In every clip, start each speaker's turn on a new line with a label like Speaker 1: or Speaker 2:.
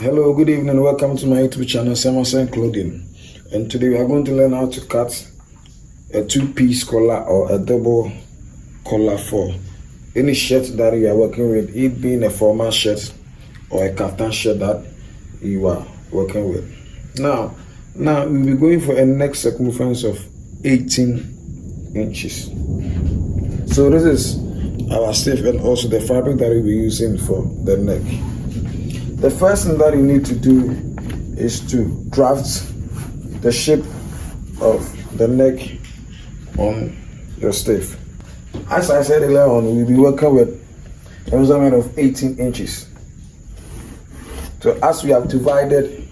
Speaker 1: Hello, good evening. Welcome to my YouTube channel, Samuelson Clothing. And today we are going to learn how to cut a two-piece collar or a double collar for any shirt that you are working with, it being a formal shirt or a kaftan shirt that you are working with. Now we'll be going for a neck circumference of 18 inches. So this is our sleeve and also the fabric that we'll be using for the neck. The first thing that you need to do is to draft the shape of the neck on your sleeve. As I said earlier on, we'll be working with a measurement of 18 inches. So as we have divided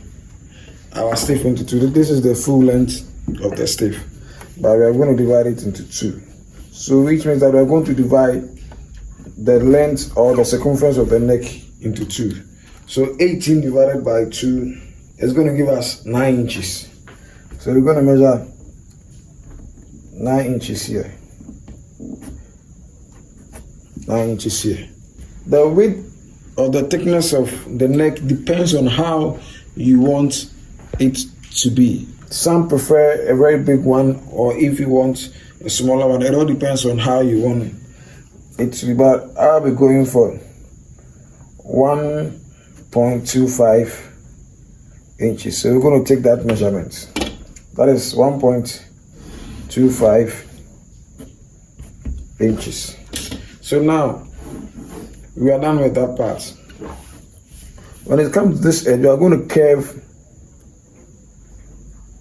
Speaker 1: our sleeve into two, this is the full length of the sleeve, but we are going to divide it into two. So which means that we are going to divide the length or the circumference of the neck into two. So 18 divided by 2 is going to give us 9 inches. So we're going to measure 9 inches here. 9 inches here. The width or the thickness of the neck depends on how you want it to be. Some prefer a very big one, or if you want a smaller one, it all depends on how you want it to be. But I'll be going for 1.25 inches. So we're going to take that measurement. That is 1.25 inches. So now we are done with that part. When it comes to this edge, we are going to curve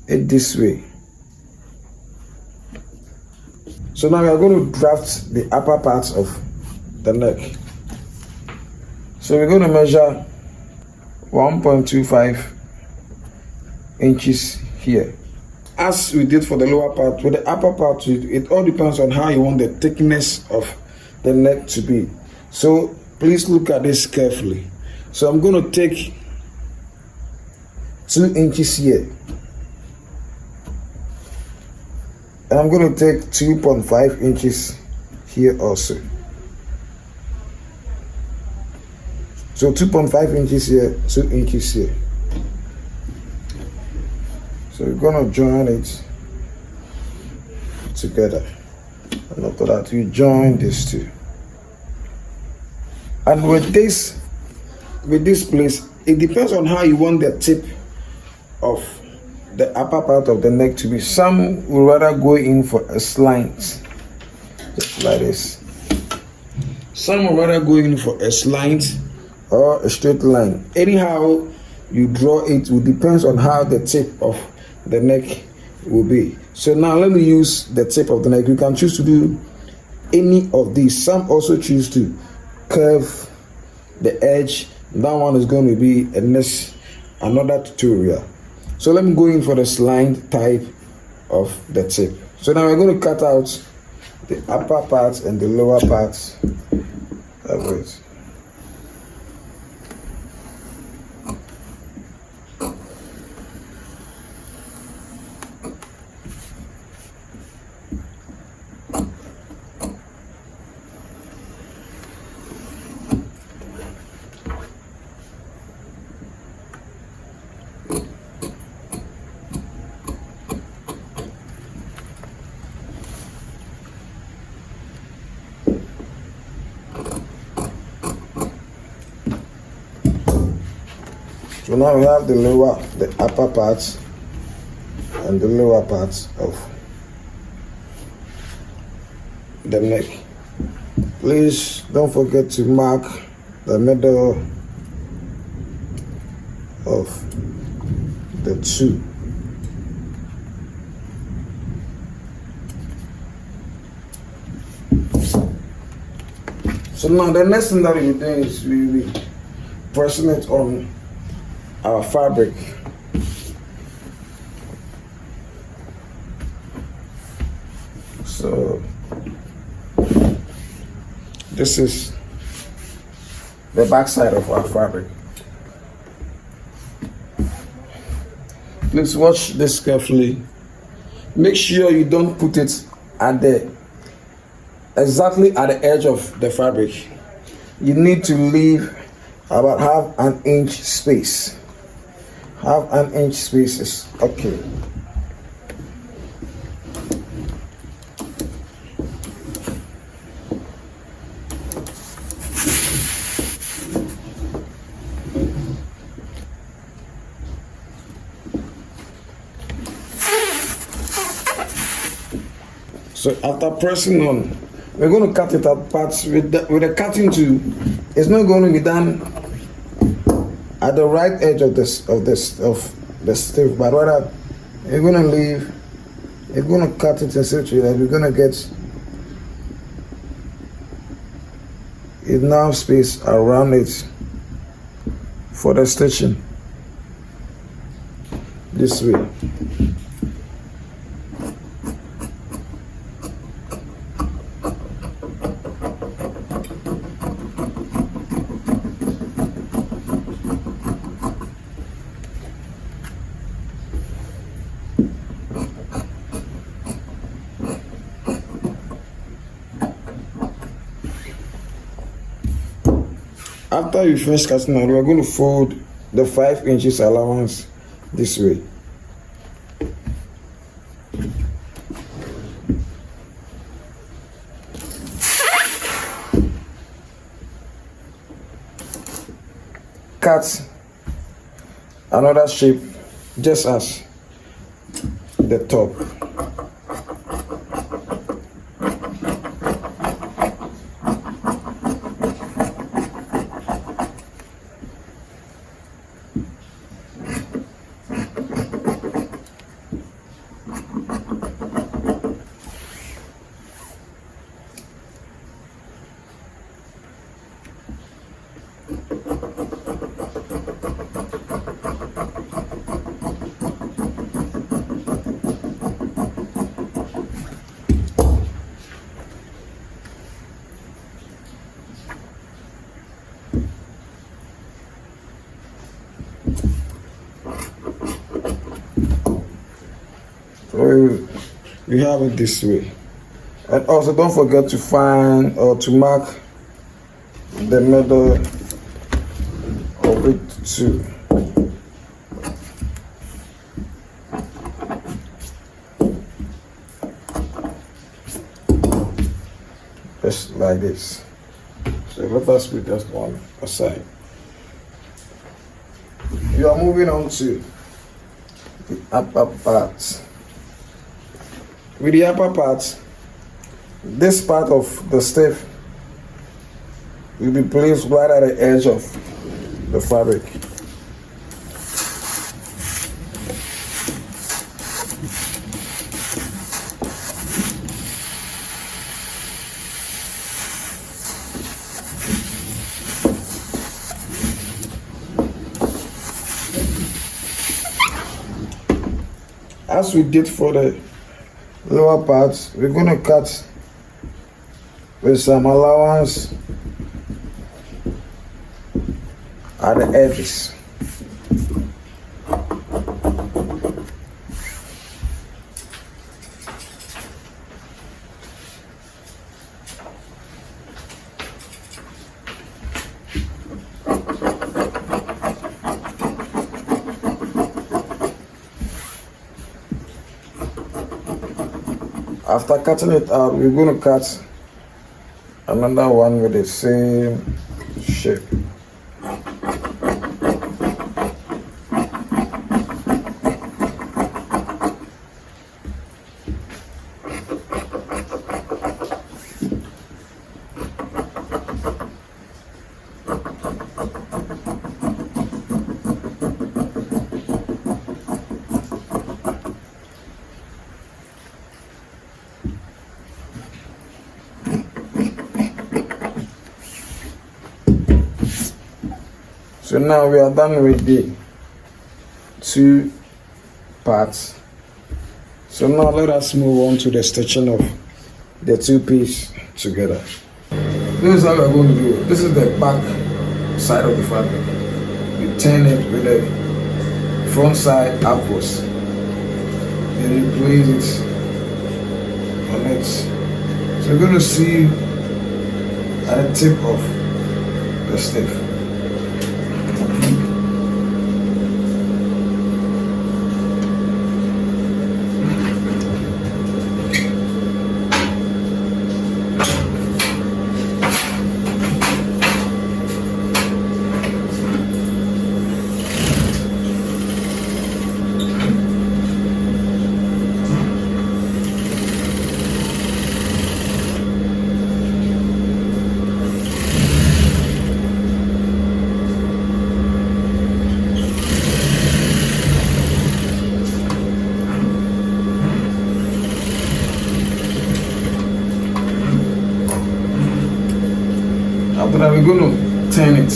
Speaker 1: it this way. So now we are going to draft the upper parts of the neck. So we're going to measure 1.25 inches here. As we did for the lower part, with the upper part, it all depends on how you want the thickness of the neck to be. So please look at this carefully. So I'm going to take 2 inches here. And I'm going to take 2.5 inches here also. So 2.5 inches here, 2 inches here. So we're going to join it together. And after that, we join these two. And with this place, it depends on how you want the tip of the upper part of the neck to be. Some will rather go in for a slant, just like this. Some will rather go in for a slant or a straight line. Anyhow you draw it will depends on how the tip of the neck will be. So now let me use the tip of the neck. You can choose to do any of these. Some also choose to curve the edge. That one is going to be another tutorial. So let me go in for the slant type of the tip. So now we're going to cut out the upper parts and the lower parts of it. So now we have the upper parts and the lower parts of the neck. Please don't forget to mark the middle of the two. So now the next thing that we'll be doing is we'll be pressing it on our fabric. So this is the back side of our fabric. Please watch this carefully. Make sure you don't put it at exactly at the edge of the fabric. You need to leave about half an inch space. Half an inch space is okay. So after pressing on, we're going to cut it apart with the cutting tool. It's not going to be done at the right edge of the stiff, but rather you're going to cut it in such a way that we're going to get enough space around it for the stitching. This way. After you finish cutting out, we're going to fold the 5 inches allowance this way. Cut another shape just as the top. So we have it this way. And also don't forget to find or to mark the middle of it too. Just like this. So let us put that one aside. You are moving on to the upper part. With the upper part, this part of the stiff will be placed right at the edge of the fabric. As we did for the lower parts, we're going to cut with some allowance at the edges. After cutting it out, we're going to cut another one with the same shape. So now we are done with the two parts. So now let us move on to the stitching of the two pieces together. This is how we are going to do it. This is the back side of the fabric. You turn it with the front side upwards. Then you place it on it. So you're going to see at the tip of the stiff. So now we're going to turn it.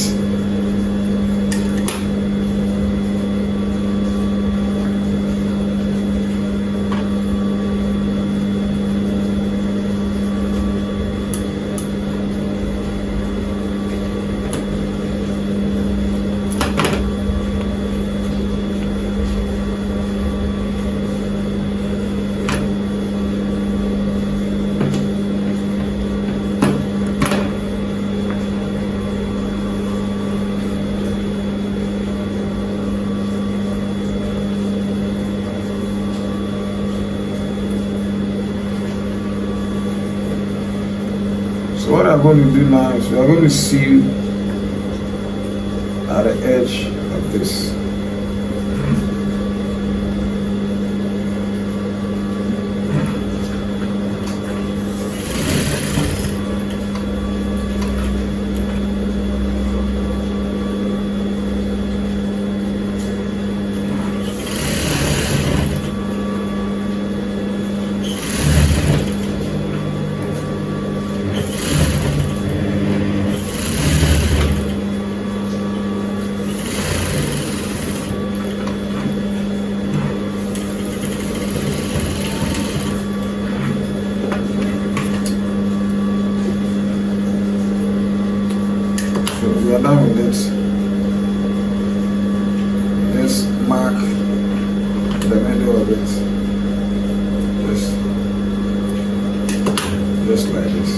Speaker 1: So what I'm going to do now is we are going to seal at the edge of this. We are done with this. Just mark the middle of it. Just like this.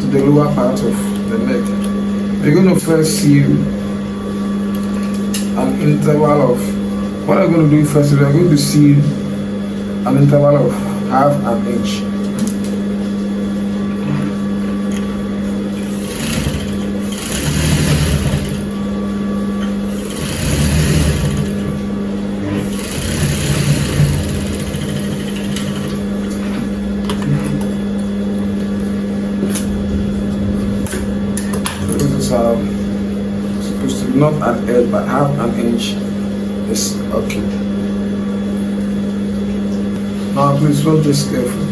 Speaker 1: To the lower part of the neck. We're going to first seal an interval of, what I'm going to do first is we're going to seal an interval of half an inch. Supposed to be not an edge but half an inch is okay. Now please watch this carefully.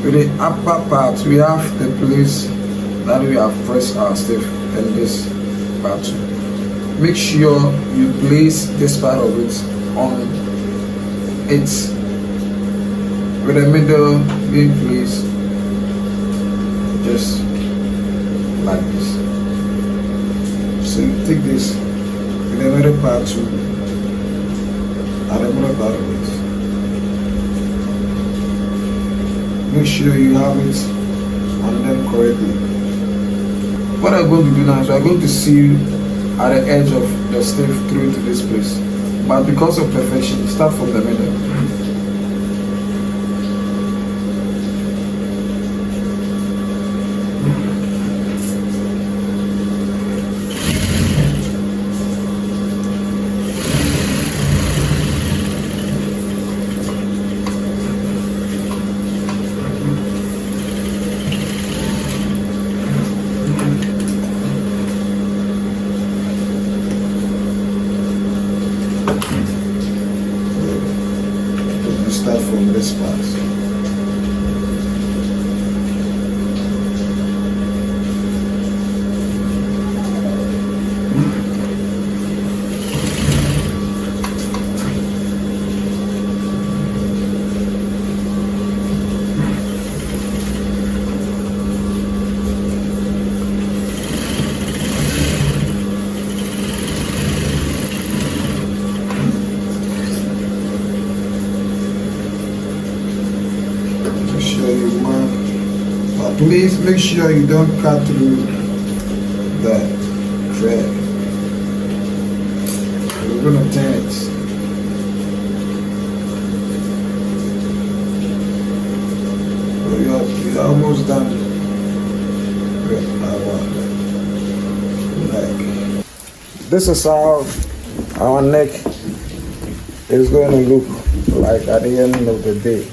Speaker 1: With the upper part we have the place that we have pressed our stiff and this part too. Make sure you place this part of it on it with the middle being placed just like this. So you take this with the middle part too and the middle part of it. Make sure you have it on them correctly. What I'm going to do now is I'm going to seal at the edge of the stiff through to this place. But because of perfection, start from the middle. Start from this part. Please make sure you don't cut through the thread. We're going to turn it. So you're almost done with our neck. This is how our neck is going to look like at the end of the day.